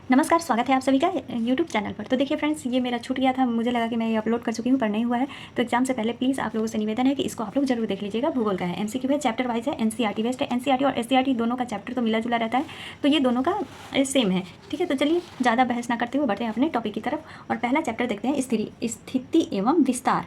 नमस्कार, स्वागत है आप सभी का यूट्यूब चैनल पर। तो देखिए फ्रेंड्स, ये मेरा छूट गया था, मुझे लगा कि मैं ये अपलोड कर चुकी हूँ पर नहीं हुआ है। तो एग्जाम से पहले प्लीज़ आप लोगों से निवेदन है कि इसको आप लोग जरूर देख लीजिएगा। भूगोल का है, एमसीक्यू है, चैप्टर वाइज है, एनसीईआरटी बेस्ड है। एनसीईआरटी और एससीईआरटी दोनों का चैप्टर तो मिला जुला रहता है, तो ये दोनों का सेम है। ठीक है, तो चलिए ज़्यादा बहस ना करते हुए बढ़ते हैं अपने टॉपिक की तरफ और पहला चैप्टर देखते हैं, स्थिति एवं विस्तार।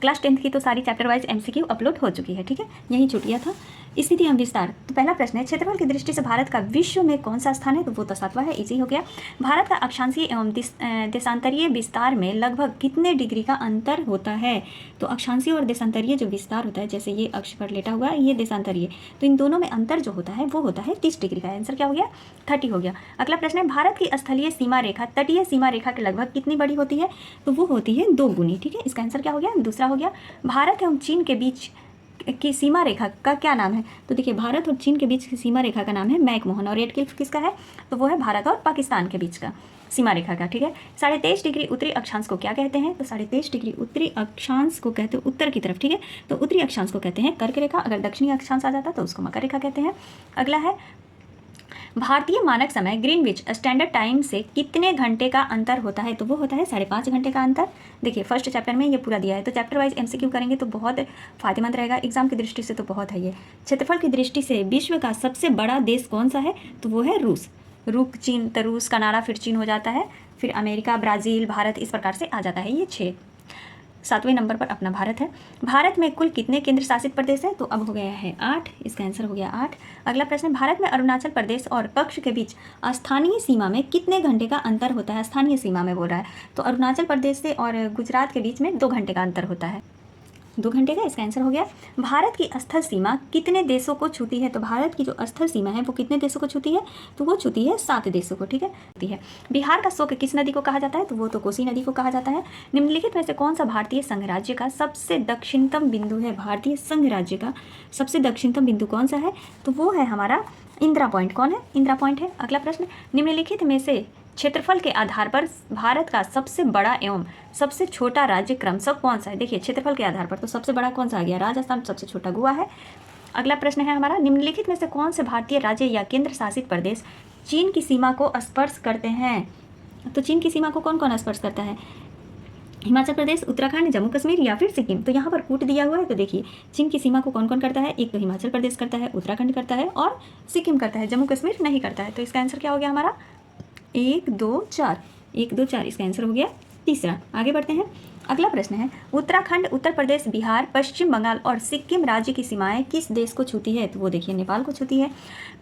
क्लास 10th की तो सारी चैप्टर वाइज एमसीक्यू अपलोड हो चुकी है। ठीक है, यही छूट गया था, स्थिति एवं विस्तार। तो पहला प्रश्न है, क्षेत्रफल की दृष्टि से भारत का विश्व में कौन सा स्थान है? तो वो तो 7वां है, इजी हो गया। भारत का अक्षांशीय एवं देशांतरीय विस्तार में लगभग कितने डिग्री का अंतर होता है? तो अक्षांशीय और देशांतरीय जो विस्तार होता है, जैसे ये अक्ष पर लेटा हुआ है, ये देशांतरीय, तो इन दोनों में अंतर जो होता है वो होता है 30 डिग्री का। आंसर क्या हो गया? 30 हो गया। अगला प्रश्न है, भारत की स्थलीय सीमा रेखा तटीय सीमा रेखा के लगभग कितनी बड़ी होती है? तो वो होती है 2 गुनी। ठीक है, इसका आंसर क्या हो गया? दूसरा हो गया। भारत एवं चीन के बीच की सीमा रेखा का क्या नाम है? तो देखिए, भारत और चीन के बीच की सीमा रेखा का नाम है मैकमोहन, और रेड क्लिफ किसका है? तो वो है भारत और पाकिस्तान के बीच का सीमा रेखा का। ठीक है, 23.5 डिग्री उत्तरी अक्षांश को क्या कहते हैं? तो 23.5 डिग्री उत्तरी अक्षांश को कहते हैं उत्तर की तरफ। ठीक है, तो उत्तरी अक्षांश को कहते हैं कर्क रेखा, अगर दक्षिणी अक्षांश आ जाता तो उसको मकर रेखा कहते हैं। अगला है, भारतीय मानक समय ग्रीनविच स्टैंडर्ड टाइम से कितने घंटे का अंतर होता है? तो वो होता है 5.5 घंटे का अंतर। देखिए, फर्स्ट चैप्टर में ये पूरा दिया है, तो चैप्टर वाइज एमसीक्यू करेंगे तो बहुत फायदेमंद रहेगा एग्जाम की दृष्टि से, तो बहुत है ये। क्षेत्रफल की दृष्टि से विश्व का सबसे बड़ा देश कौन सा है? तो वो है रूस। चीन, तो रूस, कनाडा, फिर चीन हो जाता है, फिर अमेरिका, ब्राज़ील, भारत, इस प्रकार से आ जाता है ये 6। 7वें नंबर पर अपना भारत है। भारत में कुल कितने केंद्र शासित प्रदेश हैं? तो अब हो गया है 8, इसका आंसर हो गया 8। अगला प्रश्न, भारत में अरुणाचल प्रदेश और कच्छ के बीच स्थानीय सीमा में कितने घंटे का अंतर होता है? स्थानीय सीमा में बोल रहा है, तो अरुणाचल प्रदेश से और गुजरात के बीच में 2 घंटे का अंतर होता है, 2 घंटे का, इसका आंसर हो गया। भारत की स्थल सीमा कितने देशों को छूती है? तो भारत की जो स्थल सीमा है वो कितने देशों को छूती है? तो वो छूती है 7 देशों को। ठीक है, बिहार का शोक किस नदी को कहा जाता है? तो वो तो कोसी नदी को कहा जाता है। निम्नलिखित में से कौन सा भारतीय संघ राज्य का सबसे दक्षिणतम बिंदु है? भारतीय संघ राज्य का सबसे दक्षिणतम बिंदु कौन सा है? तो वो है हमारा इंदिरा पॉइंट। कौन है? इंदिरा पॉइंट है। अगला प्रश्न, निम्नलिखित में से क्षेत्रफल के आधार पर भारत का सबसे बड़ा एवं सबसे छोटा राज्य क्रमशः कौन सा है? देखिए, क्षेत्रफल के आधार पर तो सबसे बड़ा कौन सा आ गया? राजस्थान। सबसे छोटा गोवा है। अगला प्रश्न है हमारा, निम्नलिखित में से कौन से भारतीय राज्य या केंद्र शासित प्रदेश चीन की सीमा को स्पर्श करते हैं? तो चीन की सीमा को कौन कौन स्पर्श करता है? हिमाचल प्रदेश, उत्तराखंड, जम्मू कश्मीर या फिर सिक्किम। तो यहाँ पर कूट दिया हुआ है, तो देखिए चीन की सीमा को कौन कौन करता है? एक तो हिमाचल प्रदेश करता है, उत्तराखंड करता है और सिक्किम करता है, जम्मू कश्मीर नहीं करता है। तो इसका आंसर क्या हो गया हमारा? 1 2 4, 1 2 4, इसका आंसर हो गया तीसरा। आगे बढ़ते हैं, अगला प्रश्न है, उत्तराखंड, उत्तर प्रदेश, बिहार, पश्चिम बंगाल और सिक्किम राज्य की सीमाएं किस देश को छूती है? तो वो देखिए नेपाल को छूती है।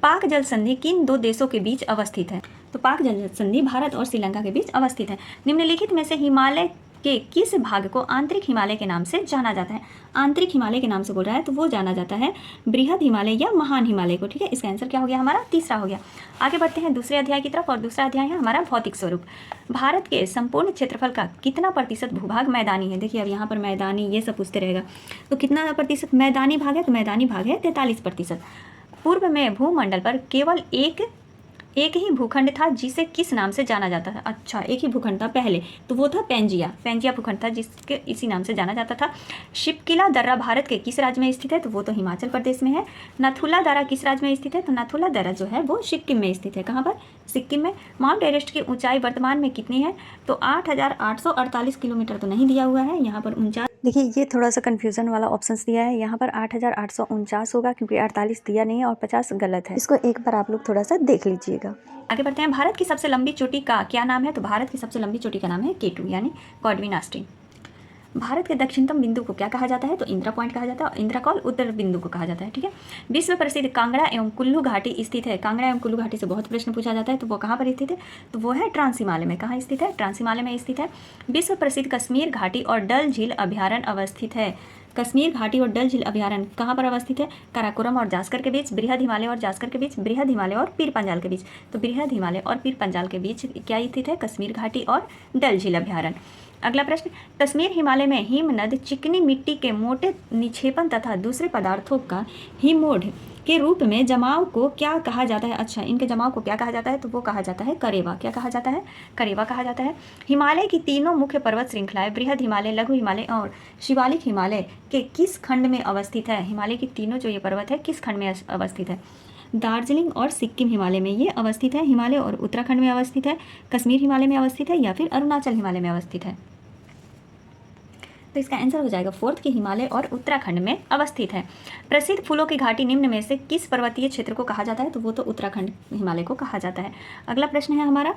पाक जल संधि किन 2 देशों के बीच अवस्थित है? तो पाक जल संधि भारत और श्रीलंका के बीच अवस्थित है। निम्नलिखित में से हिमालय के किस भाग को आंतरिक हिमालय के नाम से जाना जाता है? आंतरिक हिमालय के नाम से बोल रहा है, तो वो जाना जाता है बृहद हिमालय या महान हिमालय को। ठीक है, इसका आंसर क्या हो गया हमारा? तीसरा हो गया। आगे बढ़ते हैं दूसरे अध्याय की तरफ, और दूसरा अध्याय है हमारा भौतिक स्वरूप। भारत के संपूर्ण क्षेत्रफल का कितना प्रतिशत भूभाग मैदानी है? देखिए, अब यहाँ पर मैदानी ये सब पूछते रहेगा, तो कितना प्रतिशत मैदानी भाग है? तो मैदानी भाग है 43%। पूर्व में भूमंडल पर केवल एक ही भूखंड था, जिसे किस नाम से जाना जाता था? अच्छा, एक ही भूखंड था पहले, तो वो था पेंजिया भूखंड था, जिसके इसी नाम से जाना जाता था। शिपकिला दर्रा भारत के किस राज्य में स्थित है? तो वो तो हिमाचल प्रदेश में है। नथुला दर्रा किस राज्य में स्थित है? तो नथुला दर्रा जो है वो सिक्किम में स्थित है। कहाँ पर? सिक्किम में। माउंट एवरेस्ट की ऊंचाई वर्तमान में कितनी है? तो 8,848 किलोमीटर तो नहीं दिया हुआ है, यहाँ पर 49। देखिए, ये थोड़ा सा कन्फ्यूजन वाला ऑप्शंस दिया है, यहाँ पर 8,849 होगा क्योंकि 48 दिया नहीं है और 50 गलत है। इसको एक बार आप लोग थोड़ा सा देख लीजिएगा। आगे बढ़ते हैं, भारत की सबसे लंबी चोटी का क्या नाम है? तो भारत की सबसे लंबी चोटी का नाम है K2 यानी कॉडविन ऑस्टिन। भारत के दक्षिणतम बिंदु को क्या कहा जाता है? तो इंदिरा पॉइंट कहा जाता है, और इंदिरा कॉल उत्तर बिंदु को कहा जाता है। ठीक है, विश्व प्रसिद्ध कांगड़ा एवं कुल्लू घाटी स्थित है। कांगड़ा एवं कुल्लू घाटी से बहुत प्रश्न पूछा जाता है, तो वो कहाँ पर स्थित है? तो वो है ट्रांस हिमालय में। कहाँ स्थित है? ट्रांस हिमालय में स्थित है। विश्व प्रसिद्ध कश्मीर घाटी और डल झील अभ्यारण्य अवस्थित है। कश्मीर घाटी और डल झील अभ्यारण्य कहाँ पर अवस्थित है? काराकोरम और जास्कर के बीच, बृहद हिमालय और जास्कर के बीच, बृहद हिमालय और पीर पंजाल के बीच। तो बृहद हिमालय और पीर पंजाल के बीच क्या स्थित है? कश्मीर घाटी और डल झील अभ्यारण्य। अगला प्रश्न, कश्मीर हिमालय में हिमनद चिकनी मिट्टी के मोटे निक्षेपण तथा दूसरे पदार्थों का हिमोढ़ के रूप में जमाव को क्या कहा जाता है? अच्छा, इनके जमाव को क्या कहा जाता है? तो वो कहा जाता है करेवा। क्या कहा जाता है? करेवा कहा जाता है। हिमालय की तीनों मुख्य पर्वत श्रृंखलाएं बृहद हिमालय, लघु हिमालय और शिवालिक हिमालय के किस खंड में अवस्थित है? हिमालय की तीनों जो ये पर्वत है किस खंड में अवस्थित है? दार्जिलिंग और सिक्किम हिमालय में ये अवस्थित है, हिमालय और उत्तराखंड में अवस्थित है, कश्मीर हिमालय में अवस्थित है, या फिर अरुणाचल हिमालय में अवस्थित है? तो इसका आंसर हो जाएगा फोर्थ की हिमालय और उत्तराखंड में अवस्थित है। प्रसिद्ध फूलों की घाटी निम्न में से किस पर्वतीय क्षेत्र को कहा जाता है? तो वो तो उत्तराखंड हिमालय को कहा जाता है। अगला प्रश्न है हमारा,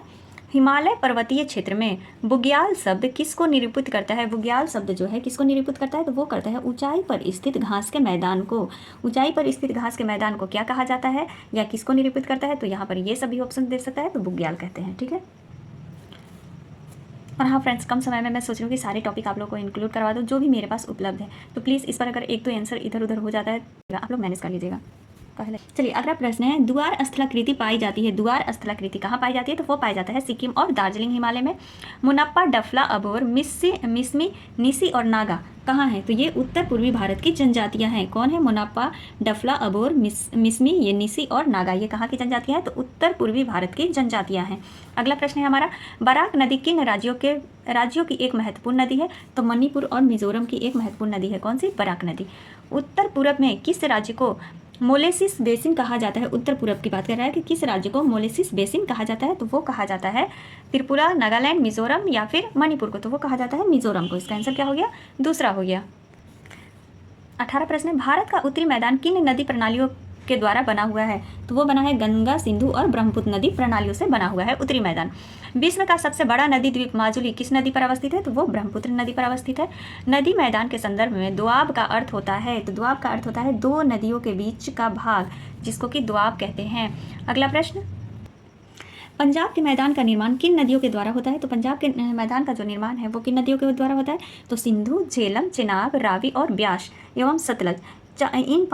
हिमालय पर्वतीय क्षेत्र में बुग्याल शब्द किसको निरूपित करता है? बुग्याल शब्द जो है किसको निरूपित करता है? तो वो करता है ऊंचाई पर स्थित घास के मैदान को। ऊंचाई पर स्थित घास के मैदान को क्या कहा जाता है या किसको निरूपित करता है? तो यहाँ पर ये सभी ऑप्शन दे सकता है, तो बुग्याल कहते हैं। ठीक है। और हाँ फ्रेंड्स, कम समय में मैं सोच रही हूँ कि सारे टॉपिक आप लोग को इंक्लूड करवा दूँ जो भी मेरे पास उपलब्ध है। तो प्लीज़ इस पर अगर एक तो आंसर इधर उधर हो जाता है आप लोग मैनेज कर लीजिएगा पहले। चलिए अगला प्रश्न है, द्वार स्थलाकृति पाई जाती है। द्वार स्थलाकृति कहाँ पाई जाती है? तो वो पाई जाता है सिक्किम और दार्जिलिंग हिमालय में। मुनप्पा, डफला, अबोर, मिस्मी, निसी और नागा कहाँ है? तो ये उत्तर पूर्वी भारत की जनजातियां हैं। कौन है? मुनप्पा, डफला, अबोर, मिस्मी, ये निसी और नागा, ये कहाँ की जनजातियां हैं? तो उत्तर पूर्वी भारत की जनजातियां हैं। अगला प्रश्न है हमारा, बराक नदी किन राज्यों की एक महत्वपूर्ण नदी है? तो मणिपुर और मिजोरम की एक महत्वपूर्ण नदी है। कौन सी? बराक नदी। उत्तर पूर्व में किस राज्य को मोलेसिस बेसिन कहा जाता है? उत्तर पूर्व की बात कर रहा है कि किस राज्य को मोलेसिस बेसिन कहा जाता है? तो वो कहा जाता है त्रिपुरा, नागालैंड, मिजोरम या फिर मणिपुर को। तो वो कहा जाता है मिजोरम को। इसका आंसर क्या हो गया? दूसरा हो गया। 18 प्रश्न है, भारत का उत्तरी मैदान किन नदी प्रणालियों के द्वारा बना हुआ है? तो वो बना है गंगा, सिंधु और ब्रह्मपुत्र नदी प्रणालियों से बना हुआ है उत्तरी मैदान। विश्व का सबसे बड़ा नदी द्वीप माजुली किस नदी पर अवस्थित है? तो वो ब्रह्मपुत्र नदी पर अवस्थित है। नदी मैदान के संदर्भ में दोआब का अर्थ होता है, तो दोआब का अर्थ होता है दो नदियों के बीच का भाग, जिसको कि दोआब कहते हैं। अगला प्रश्न, पंजाब के मैदान का निर्माण किन नदियों के द्वारा होता है? तो पंजाब के मैदान का जो निर्माण है वो किन नदियों के द्वारा होता है? तो सिंधु, झेलम, चिनाब, रावी और ब्यास एवं सतलज, इन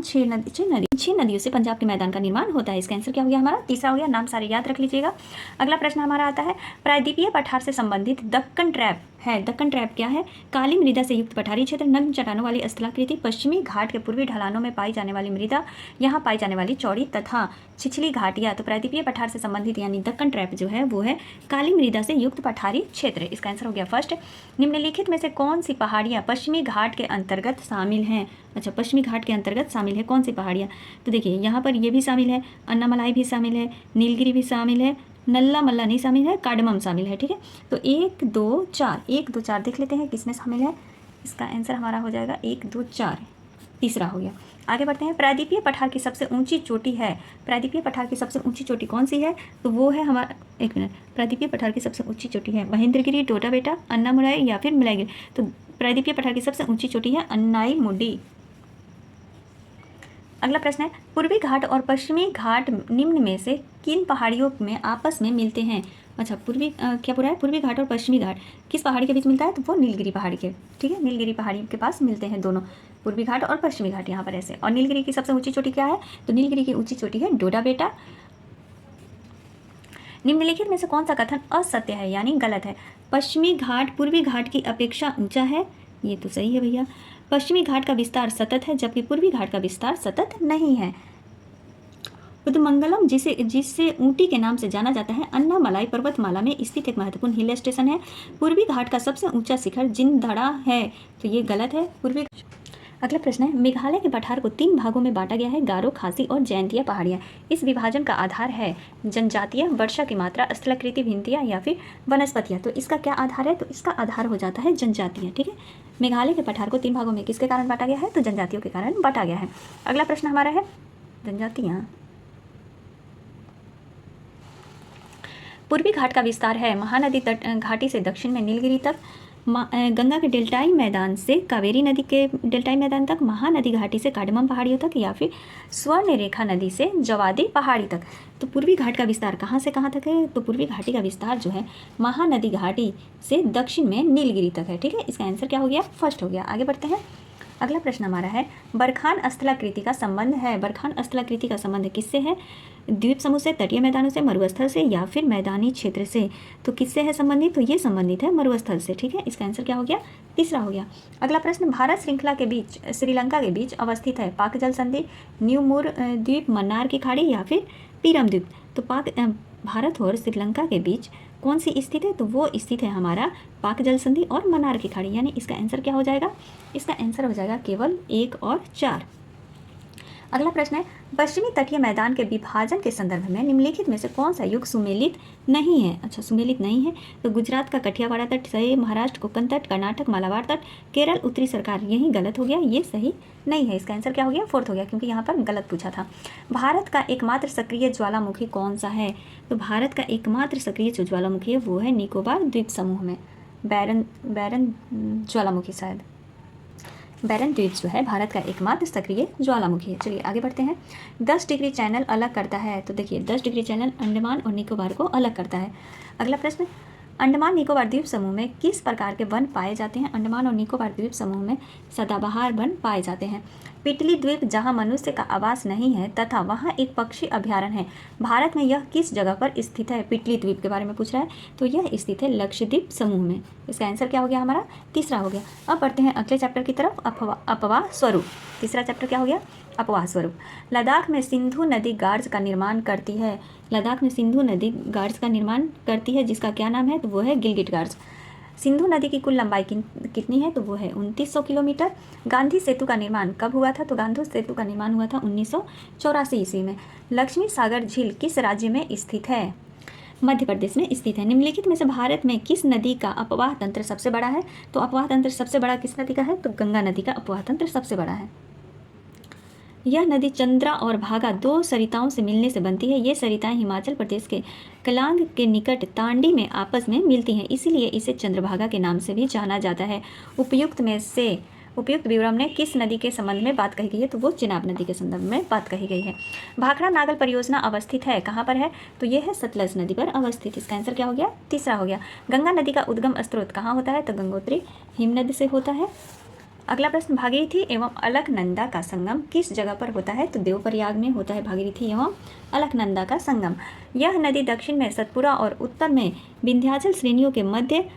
छह नदियों से पंजाब के मैदान का निर्माण होता है। इसका आंसर क्या हो गया हमारा? तीसरा हो गया। नाम सारे याद रख लीजिएगा। अगला प्रश्न हमारा आता है, प्रायद्वीपीय पठार से संबंधित दक्कन ट्रैप है। दक्कन ट्रैप क्या है? काली मृदा से युक्त पठारी क्षेत्र, नग्न चट्टानों वाली स्थलाकृति, पश्चिमी घाट के पूर्वी ढलानों में पाई जाने वाली मृदा, यहाँ पाई जाने वाली चौड़ी तथा छिछली घाटियाँ। तो प्रायद्वीपीय पठार से संबंधित यानी दक्कन ट्रैप जो है वो है काली मृदा से युक्त पठारी क्षेत्र। इसका आंसर हो गया फर्स्ट। निम्नलिखित में से कौन सी पहाड़ियाँ पश्चिमी घाट के अंतर्गत शामिल हैं? अच्छा, पश्चिमी घाट के अंतर्गत शामिल है कौन सी पहाड़ियाँ? तो देखिए यहाँ पर ये भी शामिल है, अन्नामलाई भी शामिल है, नीलगिरी भी शामिल है, नल्ला मल्ला नहीं शामिल है, कार्डमम शामिल है। ठीक है, तो 1 2 4 देख लेते हैं किसमें शामिल है। इसका आंसर हमारा हो जाएगा 1 2 4, तीसरा हो गया। आगे बढ़ते हैं, प्रायद्वीपीय पठार की सबसे ऊंची चोटी है। प्रायद्वीपीय पठार की सबसे ऊंची चोटी कौन सी है? तो वो है हमारा, एक मिनट, प्रायद्वीपीय पठार की सबसे ऊंची चोटी है महेंद्रगिरी, टोटाबेटा, अन्नामुलाई या फिर मिलाईगिरी। तो प्रायद्वीपीय पठार की सबसे ऊंची चोटी है अन्नाईमुडी। अगला प्रश्न है, पूर्वी घाट और पश्चिमी घाट निम्न में से किन पहाड़ियों में आपस में मिलते हैं? अच्छा, क्या पूरा है? पूर्वी घाट और पश्चिमी घाट किस पहाड़ी के बीच मिलता है? तो वो नीलगिरी पहाड़ी के। ठीक है, नीलगिरी पहाड़ी के पास मिलते हैं दोनों, पूर्वी घाट और पश्चिमी घाट यहाँ पर ऐसे। और नीलगिरी की सबसे ऊंची चोटी क्या है? तो नीलगिरी की ऊंची चोटी है डोडाबेटा। निम्नलिखित में से कौन सा कथन असत्य है यानी गलत है? पश्चिमी घाट पूर्वी घाट की अपेक्षा ऊंचा है, ये तो सही है भैया। पश्चिमी घाट का विस्तार सतत है जबकि पूर्वी घाट का विस्तार सतत नहीं है। उदमंगलम जिससे ऊटी के नाम से जाना जाता है, अन्नामलाई पर्वतमाला में स्थित एक महत्वपूर्ण हिल स्टेशन है। पूर्वी घाट का सबसे ऊंचा शिखर जिनधड़ा है, तो ये गलत है। अगला प्रश्न है, मेघालय के पठार को 3 भागों में बांटा गया है, गारो, खासी और जयंतिया पहाड़ियाँ। इस विभाजन का आधार है जनजातियाँ, वर्षा की मात्रा, स्थलाकृति भिन्नतियाँ या फिर वनस्पतियाँ। तो इसका क्या आधार है? तो इसका आधार हो जाता है जनजातियाँ। ठीक है, मेघालय के पठार को 3 भागों में किसके कारण बांटा गया है? तो जनजातियों के कारण बांटा गया है। अगला प्रश्न हमारा है, जनजातियाँ। पूर्वी घाट का विस्तार है महानदी तट घाटी से दक्षिण में नीलगिरी तक, गंगा के डेल्टाई मैदान से कावेरी नदी के डेल्टाई मैदान तक, महानदी घाटी से कार्डमम पहाड़ियों तक या फिर स्वर्ण रेखा नदी से जवादी पहाड़ी तक। तो पूर्वी घाट का विस्तार कहाँ से कहाँ तक है? तो पूर्वी घाटी का विस्तार जो है महानदी घाटी से दक्षिण में नीलगिरी तक है। ठीक है, इसका आंसर क्या हो गया? फर्स्ट हो गया। आगे बढ़ते हैं, अगला प्रश्न हमारा है, बरखान स्थलाकृति का संबंध है। बरखान स्थलाकृति का संबंध किससे है? द्वीप समूह से, तटीय मैदानों से, मरुस्थल से या फिर मैदानी क्षेत्र से। तो किससे है संबंधित? तो ये संबंधित है मरुस्थल से। ठीक है, इसका आंसर क्या हो गया? तीसरा हो गया। अगला प्रश्न, भारत श्रृंखला के बीच श्रीलंका के बीच अवस्थित है पाक जल संधि, न्यू मूर द्वीप, मन्नार की खाड़ी या फिर पीरम द्वीप। तो भारत और श्रीलंका के बीच कौन सी स्थित है? तो वो स्थित है हमारा पाक जल संधि और मन्नार की खाड़ी, यानी इसका आंसर क्या हो जाएगा? इसका आंसर हो जाएगा केवल 1 और 4। अगला प्रश्न है, पश्चिमी तटीय मैदान के विभाजन के संदर्भ में निम्नलिखित में से कौन सा युग सुमेलित नहीं है? अच्छा, सुमेलित नहीं है तो गुजरात का कठियावाड़ा तट सही, महाराष्ट्र कोंकण तट, कर्नाटक मालाबार तट, केरल उत्तरी सरकार, यही गलत हो गया, ये सही नहीं है। इसका आंसर क्या हो गया? फोर्थ हो गया, क्योंकि यहाँ पर गलत पूछा था। भारत का एकमात्र सक्रिय ज्वालामुखी कौन सा है? तो भारत का एकमात्र सक्रिय जो ज्वालामुखी है वो है निकोबार द्वीप समूह में, बैरन ज्वालामुखी, शायद बैरन द्वीप जो है भारत का एकमात्र सक्रिय ज्वालामुखी है। चलिए आगे बढ़ते हैं। 10 डिग्री चैनल अलग करता है, तो देखिए 10 डिग्री चैनल अंडमान और निकोबार को अलग करता है। अगला प्रश्न, अंडमान निकोबार द्वीप समूह में किस प्रकार के वन पाए जाते हैं? अंडमान और निकोबार द्वीप समूह में सदाबहार वन पाए जाते हैं। पिटली द्वीप जहां मनुष्य का आवास नहीं है तथा वहां एक पक्षी अभ्यारण्य है, भारत में यह किस जगह पर स्थित है? पिटली द्वीप के बारे में पूछ रहा है, तो यह स्थित है लक्षद्वीप समूह में। इसका आंसर क्या हो गया? हमारा तीसरा हो गया। अब बढ़ते हैं अगले चैप्टर की तरफ, अपवाह स्वरूप। तीसरा चैप्टर क्या हो गया? अपवाह स्वरूप। लद्दाख में सिंधु नदी गार्ज का निर्माण करती है, लद्दाख में सिंधु नदी गार्ज का निर्माण करती है, जिसका क्या नाम है? तो वो है गिलगिट गार्ज। सिंधु नदी की कुल लंबाई कितनी है? तो वो है 2900 किलोमीटर। गांधी सेतु का निर्माण कब हुआ था? तो गांधी सेतु का निर्माण हुआ था 1984 ईस्वी में। लक्ष्मी सागर झील किस राज्य में स्थित है? मध्य प्रदेश में स्थित है। निम्नलिखित में से भारत में किस नदी का अपवाह तंत्र सबसे बड़ा है? तो अपवाह तंत्र सबसे बड़ा किस नदी का है? तो गंगा नदी का अपवाह तंत्र सबसे बड़ा है। यह नदी चंद्रा और भागा दो सरिताओं से मिलने से बनती है। ये सरिताएं हिमाचल प्रदेश के कलांग के निकट तांडी में आपस में मिलती हैं, इसीलिए इसे चंद्रभागा के नाम से भी जाना जाता है। उपयुक्त विवरण में किस नदी के संबंध में बात कही गई है? तो वो चिनाब नदी के संदर्भ में बात कही गई है। भाखड़ा नागल परियोजना अवस्थित है, कहाँ पर है? तो ये है सतलज नदी पर अवस्थित। इसका आंसर क्या हो गया? तीसरा हो गया। गंगा नदी का उद्गम स्रोत कहाँ होता है? तो गंगोत्री हिमनद से होता है। अगला प्रश्न, भागीरथी एवं अलकनंदा का संगम किस जगह पर होता है? तो देवप्रयाग में होता है भागीरथी एवं अलकनंदा का संगम। यह नदी दक्षिण में सतपुरा और उत्तर में विंध्याचल श्रेणियों के मध्य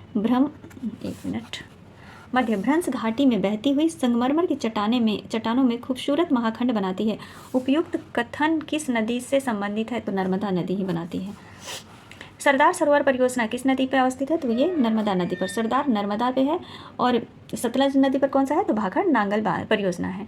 भ्रंश घाटी में बहती हुई संगमरमर की चट्टानों में खूबसूरत महाखंड बनाती है। उपयुक्त कथन किस नदी से संबंधित है? तो नर्मदा नदी ही बनाती है। सरदार सरोवर परियोजना किस नदी पर अवस्थित है? तो ये नर्मदा नदी पर, सरदार नर्मदा पे है। और सतलज नदी पर कौन सा है? तो भाखड़ नांगल परियोजना है।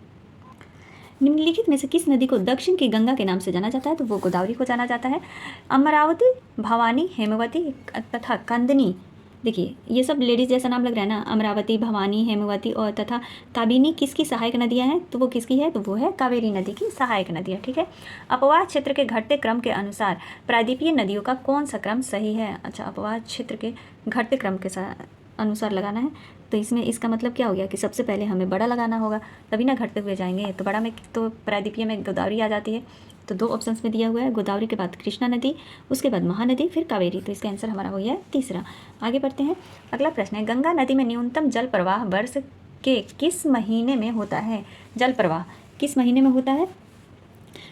निम्नलिखित में से किस नदी को दक्षिण की गंगा के नाम से जाना जाता है? तो वो गोदावरी को जाना जाता है। अमरावती, भवानी, हेमवती तथा कंदनी, देखिए ये सब लेडीज जैसा नाम लग रहा है ना। अमरावती, भवानी, हेमवती और तथा काबिनी किसकी सहायक नदियां हैं? तो वो किसकी है? तो वो है कावेरी नदी की सहायक नदी है। ठीक है। अपवाह क्षेत्र के घटते क्रम के अनुसार प्रायद्वीपीय नदियों का कौन सा क्रम सही है? अच्छा, अपवाह क्षेत्र के घटते क्रम के अनुसार लगाना है, तो इसमें इसका मतलब क्या हो गया कि सबसे पहले हमें बड़ा लगाना होगा, तभी ना घटते हुए जाएंगे। तो बड़ा में तो प्रायद्वीपीय में गोदावरी आ जाती है, तो दो ऑप्शंस में दिया हुआ है, गोदावरी के बाद कृष्णा नदी, उसके बाद महानदी, फिर कावेरी। तो इसका आंसर हमारा हो गया तीसरा। आगे बढ़ते हैं। अगला प्रश्न है, गंगा नदी में न्यूनतम जल प्रवाह वर्ष के किस महीने में होता है? जल प्रवाह किस महीने में होता है?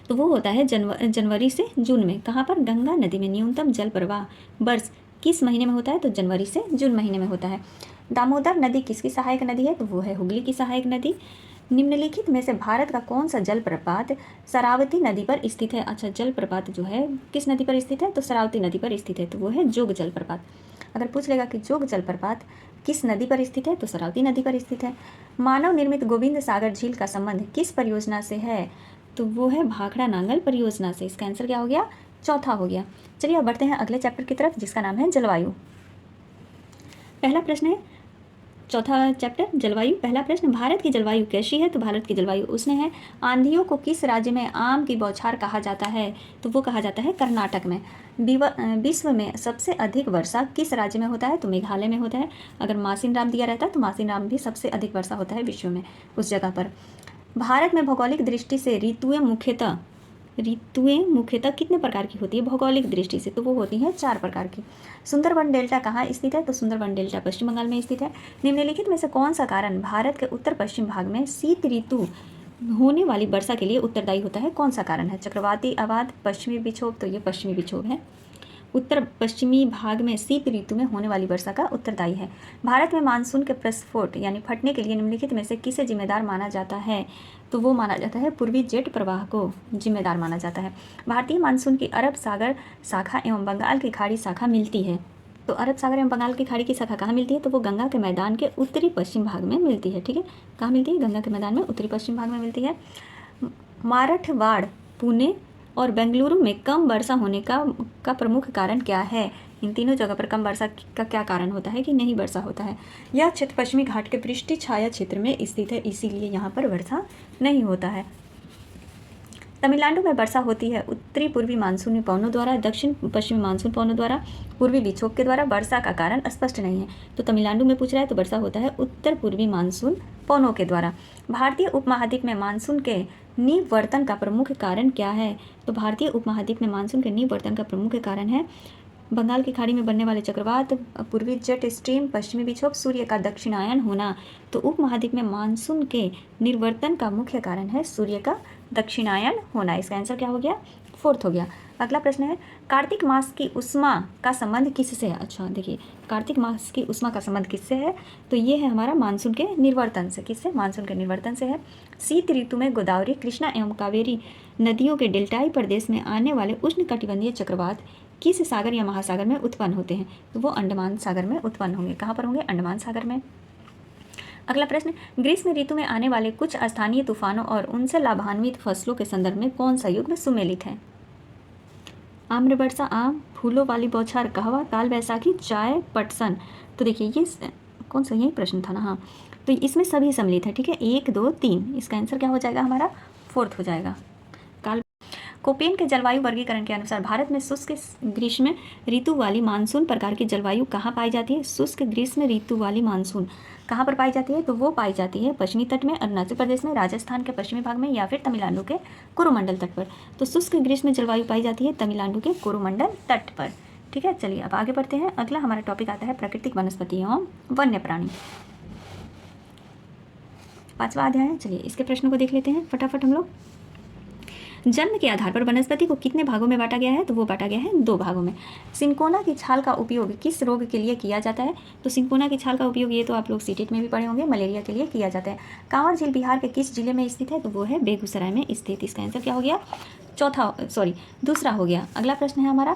तो वो होता है जनवरी से जून में। कहाँ पर? गंगा नदी में न्यूनतम जल प्रवाह वर्ष किस महीने में होता है? तो जनवरी से जून महीने में होता है। दामोदर नदी किसकी सहायक नदी है? तो वो है हुगली की सहायक नदी। निम्नलिखित में से भारत का कौन सा जलप्रपात शरावती नदी पर स्थित है? अच्छा, जलप्रपात जो है किस नदी पर स्थित है? तो शरावती नदी पर स्थित है, तो वो है जोग जलप्रपात। अगर पूछ लेगा कि जोग जलप्रपात किस नदी पर स्थित है? तो शरावती नदी पर स्थित है। मानव निर्मित गोविंद सागर झील का संबंध किस परियोजना से है? तो वो है भाखड़ा नांगल परियोजना से। इसका आंसर क्या हो गया? चौथा हो गया। चलिए अब बढ़ते हैं अगले चैप्टर की तरफ, जिसका नाम है जलवायु। पहला प्रश्न है, चौथा चैप्टर जलवायु। पहला प्रश्न, भारत की जलवायु कैसी है? तो भारत की जलवायु उष्ण है। आंधियों को किस राज्य में आम की बौछार कहा जाता है? तो वो कहा जाता है कर्नाटक में। विश्व में सबसे अधिक वर्षा किस राज्य में होता है? तो मेघालय में होता है। अगर मासिन राम दिया रहता है तो मासिन राम भी सबसे अधिक वर्षा होता है विश्व में उस जगह पर। भारत में भौगोलिक दृष्टि से ऋतुएं मुख्यतः कितने प्रकार की होती है भौगोलिक दृष्टि से? तो वो होती हैं 4 प्रकार की। सुंदरबन डेल्टा कहाँ स्थित है? तो सुंदरबन डेल्टा पश्चिम बंगाल में स्थित है। निम्नलिखित में से कौन सा कारण भारत के उत्तर पश्चिम भाग में शीत ऋतु होने वाली वर्षा के लिए उत्तरदायी होता है? कौन सा कारण है? चक्रवाती आवाद, पश्चिमी विक्षोभ, तो ये पश्चिमी विक्षोभ है। उत्तर पश्चिमी भाग में शीत ऋतु में होने वाली वर्षा का उत्तरदायी है। भारत में मानसून के प्रस्फोट यानी फटने के लिए निम्नलिखित में से किसे जिम्मेदार माना जाता है? तो वो माना जाता है पूर्वी जेट प्रवाह को जिम्मेदार माना जाता है। भारतीय मानसून की अरब सागर शाखा एवं बंगाल की खाड़ी शाखा मिलती है। तो अरब सागर एवं बंगाल की खाड़ी की शाखा कहाँ मिलती है? तो वो गंगा के मैदान के उत्तरी पश्चिम भाग में मिलती है। ठीक है, कहाँ मिलती है? गंगा के मैदान में उत्तरी पश्चिम भाग में मिलती है। मराठवाड़, पुणे और बेंगलुरु में कम वर्षा होने का प्रमुख कारण क्या है? इन तीनों जगह पर कम वर्षा का क्या कारण होता है कि नहीं वर्षा होता है? यह क्षेत्र पश्चिमी घाट के वृष्टि छाया क्षेत्र में स्थित है, इसीलिए यहाँ पर वर्षा नहीं होता है। तमिलनाडु में वर्षा होती है उत्तरी पूर्वी मानसूनी पवनों द्वारा, दक्षिण पश्चिमी मानसून पवनों द्वारा, पूर्वी विक्षोभ के द्वारा। वर्षा का कारण स्पष्ट नहीं है, तो तमिलनाडु में पूछ रहा है तो वर्षा होता है उत्तर पूर्वी मानसून पवनों के द्वारा। भारतीय उपमहाद्वीप में मानसून के निवर्तन का प्रमुख कारण क्या है? तो भारतीय उपमहाद्वीप में मानसून के निवर्तन का प्रमुख कारण है बंगाल की खाड़ी में बनने वाले चक्रवात, पूर्वी जेट स्ट्रीम, पश्चिमी विक्षोभ, सूर्य का दक्षिणायन होना। तो उपमहाद्वीप में मानसून के निर्वर्तन का मुख्य कारण है सूर्य का दक्षिणायन होना। इसका आंसर क्या हो गया? 4th हो गया। अगला प्रश्न है कार्तिक मास की उष्मा का संबंध किससे है? अच्छा देखिए, कार्तिक मास की उष्मा का संबंध किससे है? तो ये है हमारा मानसून के निर्वर्तन से। किससे? मानसून के निर्वर्तन से है। शीत ऋतु में गोदावरी, कृष्णा एवं कावेरी नदियों के डेल्टाई प्रदेश में आने वाले उष्णकटिबंधीय चक्रवात किस सागर या महासागर में उत्पन्न होते हैं? तो वो अंडमान सागर में उत्पन्न होंगे। कहाँ पर होंगे? अंडमान सागर में। अगला प्रश्न, ग्रीष्म ऋतु में आने वाले कुछ स्थानीय तूफानों और उनसे लाभान्वित फसलों के संदर्भ में कौन सा युग्म सुमेलित है? आम्रवर्षा, आम, फूलों वाली बौछार, कहवा, काल बैसाखी, चाय, पटसन। तो देखिए ये कौन सा, यही प्रश्न था ना? हाँ, तो इसमें सभी सम्मिलित है। ठीक है, 1, 2, 3। इसका आंसर क्या हो जाएगा? हमारा 4th हो जाएगा। कोपेन के जलवायु वर्गीकरण के अनुसार भारत में शुष्क ग्रीष्म ऋतु वाली मानसून प्रकार की जलवायु कहाँ पाई जाती है? शुष्क ग्रीष्म ऋतु वाली मानसून कहाँ पर पाई जाती है? तो वो पाई जाती है पश्चिमी तट में, अरुणाचल प्रदेश में, राजस्थान के पश्चिमी भाग में, या फिर तमिलनाडु के कोरोमंडल तट पर। तो शुष्क ग्रीष्म जलवायु पाई जाती है तमिलनाडु के कोरोमंडल तट पर। ठीक है, चलिए अब आगे बढ़ते हैं। अगला हमारा टॉपिक आता है प्राकृतिक वनस्पति एवं वन्य प्राणी। 5वां अध्याय है। चलिए इसके प्रश्नों को देख लेते हैं फटाफट हम लोग। जन्म के आधार पर वनस्पति को कितने भागों में बांटा गया है? तो वो बांटा गया है 2 भागों में। सिंकोना की छाल का उपयोग किस रोग के लिए किया जाता है? तो सिंकोना की छाल का उपयोग, ये तो आप लोग सीटेट में भी पढ़े होंगे, मलेरिया के लिए किया जाता है। कांवर झील बिहार के किस जिले में स्थित है? तो वो है बेगूसराय में स्थित। इसका आंसर क्या हो गया? दूसरा हो गया। अगला प्रश्न है हमारा,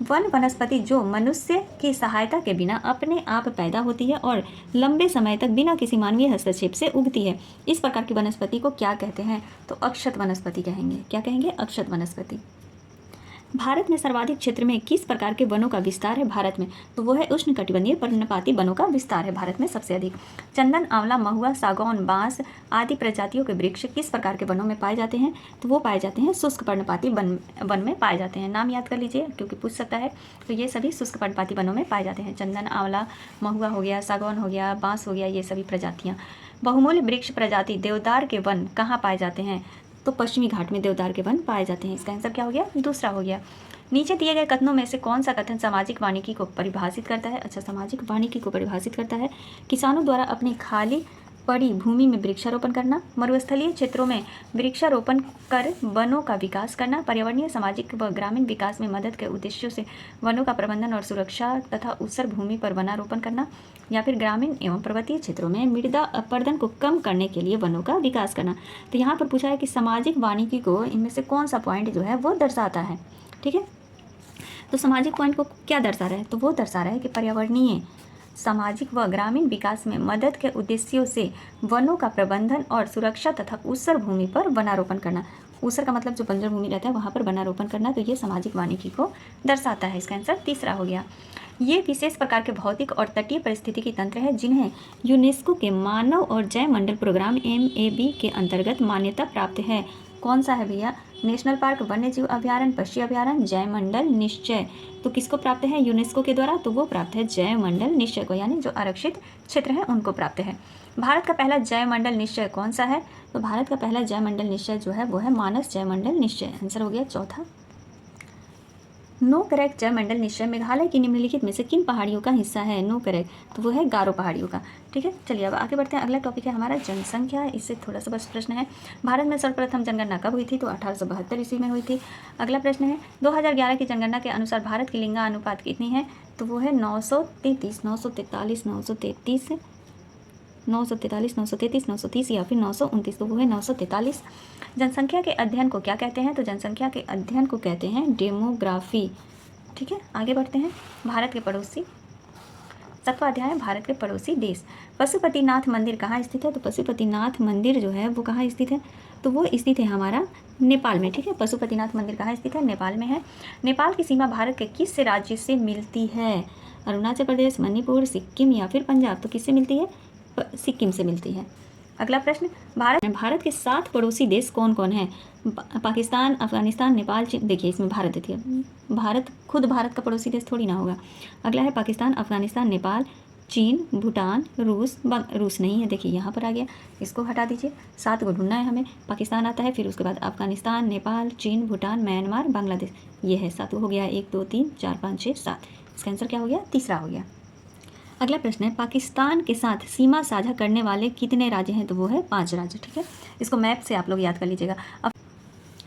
वन वनस्पति जो मनुष्य की सहायता के बिना अपने आप पैदा होती है और लंबे समय तक बिना किसी मानवीय हस्तक्षेप से उगती है, इस प्रकार की वनस्पति को क्या कहते हैं? तो अक्षत वनस्पति कहेंगे। क्या कहेंगे? अक्षत वनस्पति। भारत में सर्वाधिक क्षेत्र में किस प्रकार के वनों का विस्तार है भारत में? तो वो है उष्णकटिबंधीय पर्णपाती वनों का विस्तार है भारत में सबसे अधिक। चंदन, आंवला, महुआ, सागौन, बांस आदि प्रजातियों के वृक्ष किस प्रकार के वनों में पाए जाते हैं? तो वो पाए जाते हैं शुष्क पर्णपाती वन में पाए जाते हैं। नाम याद कर लीजिए क्योंकि पूछ सकता है। तो ये सभी शुष्क पर्णपाती वनों में पाए जाते हैं। चंदन, आंवला, महुआ हो गया, सागौन हो गया, बांस हो गया, ये सभी प्रजातियाँ। बहुमूल्य वृक्ष प्रजाति देवदार के वन कहाँ पाए जाते हैं? तो पश्चिमी घाट में देवदार के वन पाए जाते हैं। इसका आंसर क्या हो गया? दूसरा हो गया। नीचे दिए गए कथनों में से कौन सा कथन सामाजिक वानिकी को परिभाषित करता है? अच्छा, सामाजिक वानिकी को परिभाषित करता है किसानों द्वारा अपनी खाली पड़ी भूमि में वृक्षारोपण करना, मरुस्थलीय क्षेत्रों में वृक्षारोपण कर वनों का विकास करना, पर्यावरणीय, सामाजिक व ग्रामीण विकास में मदद के उद्देश्यों से वनों का प्रबंधन और सुरक्षा तथा ऊसर भूमि पर वनारोपण करना, या फिर ग्रामीण एवं पर्वतीय क्षेत्रों में मृदा अपरदन को कम करने के लिए वनों का विकास करना। तो यहाँ पर पूछा है कि सामाजिक वानिकी को इनमें से कौन सा पॉइंट जो है वो दर्शाता है। ठीक है, तो सामाजिक पॉइंट को क्या दर्शा रहा है? तो वो दर्शा रहा है कि पर्यावरणीय, सामाजिक व ग्रामीण विकास में मदद के उद्देश्यों से वनों का प्रबंधन और सुरक्षा तथा ऊसर भूमि पर वनारोपण करना। ऊसर का मतलब जो बंजर भूमि रहता है वहाँ पर वनारोपण करना, तो ये सामाजिक वानिकी को दर्शाता है। इसका आंसर तीसरा हो गया। ये विशेष प्रकार के भौतिक और तटीय परिस्थितिकी तंत्र हैं जिन्हें यूनेस्को के मानव और जैव मंडल प्रोग्राम MAB के अंतर्गत मान्यता प्राप्त है। कौन सा है भैया? नेशनल पार्क, वन्य जीव अभ्यारण्य, पक्षी अभ्यारण्य, जैव मंडल निश्चय। तो किसको प्राप्त है यूनेस्को के द्वारा? तो वो प्राप्त है जैव मंडल निश्चय को, यानी जो आरक्षित क्षेत्र है उनको प्राप्त है। भारत का पहला जैव मंडल निश्चय कौन सा है? तो भारत का पहला जैव मंडल निश्चय जो है वो है मानस जैव मंडल निश्चय। आंसर हो गया चौथा। नो करेक्ट जैव मंडल निश्चय मेघालय की निम्नलिखित में से किन पहाड़ियों का हिस्सा है? नो करेक्ट, तो वो है गारो पहाड़ियों का। ठीक है, चलिए अब आगे बढ़ते हैं। अगला टॉपिक है हमारा जनसंख्या। इससे थोड़ा सा बस प्रश्न है, भारत में सर्वप्रथम जनगणना कब हुई थी? तो 1872 ईस्वी में हुई थी। अगला प्रश्न है 2011 की जनगणना के अनुसार भारत की लिंगानुपात कितनी है? तो वो है 933, 943, 933, 943, 933, 930 या फिर 929। तो वो है 943। जनसंख्या के अध्ययन को क्या कहते हैं? तो जनसंख्या के अध्ययन को कहते हैं डेमोग्राफी। ठीक है, आगे बढ़ते हैं। भारत के पड़ोसी 7वां अध्याय है भारत के पड़ोसी देश। पशुपतिनाथ मंदिर कहाँ स्थित है? तो पशुपतिनाथ मंदिर जो है वो कहाँ स्थित है? तो वो स्थित है हमारा नेपाल में, ठीक है। पशुपतिनाथ मंदिर कहाँ स्थित है? नेपाल में है। नेपाल की सीमा भारत के किस राज्य से मिलती है? अरुणाचल प्रदेश, मणिपुर, सिक्किम या फिर पंजाब? तो किससे मिलती है? सिक्किम से मिलती है। अगला प्रश्न, भारत के 7 पड़ोसी देश कौन कौन है? पाकिस्तान, अफगानिस्तान, नेपाल, चीन। देखिए इसमें भारत देती है, भारत खुद भारत का पड़ोसी देश थोड़ी ना होगा। अगला है पाकिस्तान, अफगानिस्तान, नेपाल, चीन, भूटान, रूस। रूस नहीं है, देखिए यहाँ पर आ गया, इसको हटा दीजिए। 7 को ढूंढना है हमें। पाकिस्तान आता है, फिर उसके बाद अफगानिस्तान, नेपाल, चीन, भूटान, म्यांमार, बांग्लादेश। ये है 7 हो गया, 1 2 3 4 5 6 7। इसका आंसर क्या हो गया? तीसरा हो गया। अगला प्रश्न है, पाकिस्तान के साथ सीमा साझा करने वाले कितने राज्य हैं? तो वो है 5 राज्य, ठीक है। इसको मैप से आप लोग याद कर लीजिएगा। अब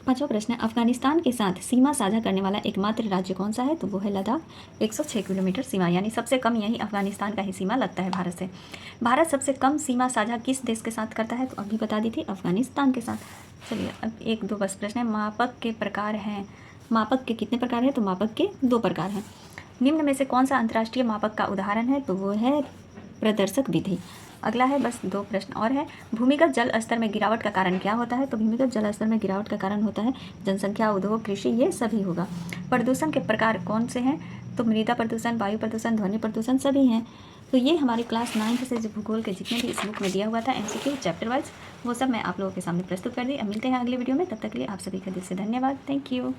5वां प्रश्न है, अफगानिस्तान के साथ सीमा साझा करने वाला एकमात्र राज्य कौन सा है? तो वो है लद्दाख। 106 किलोमीटर सीमा, यानी सबसे कम यही अफगानिस्तान का ही सीमा लगता है भारत से। भारत सबसे कम सीमा साझा किस देश के साथ करता है? तो अभी बता दी थी, अफगानिस्तान के साथ। चलिए अब 1 2 बस प्रश्न है, मापक के प्रकार हैं। मापक के कितने प्रकार हैं? तो मापक के 2 प्रकार हैं। निम्न में से कौन सा अंतर्राष्ट्रीय मापक का उदाहरण है? तो वो है प्रदर्शक विधि। अगला है, बस 2 प्रश्न और है, भूमिगत जल स्तर में गिरावट का कारण क्या होता है? तो भूमिगत जल स्तर में गिरावट का कारण होता है जनसंख्या, उद्योग, कृषि, ये सभी होगा। प्रदूषण के प्रकार कौन से हैं? तो मृदा प्रदूषण, वायु प्रदूषण, ध्वनि प्रदूषण, सभी हैं। तो ये हमारी क्लास 9 से जो भूगोल के जितने भी इस बुक में दिया हुआ था MCQ चैप्टर वाइज, वो सब मैं आप लोगों के सामने प्रस्तुत कर दी। अब मिलते हैं अगले वीडियो में, तब तक के लिए आप सभी का दिल से धन्यवाद। Thank you.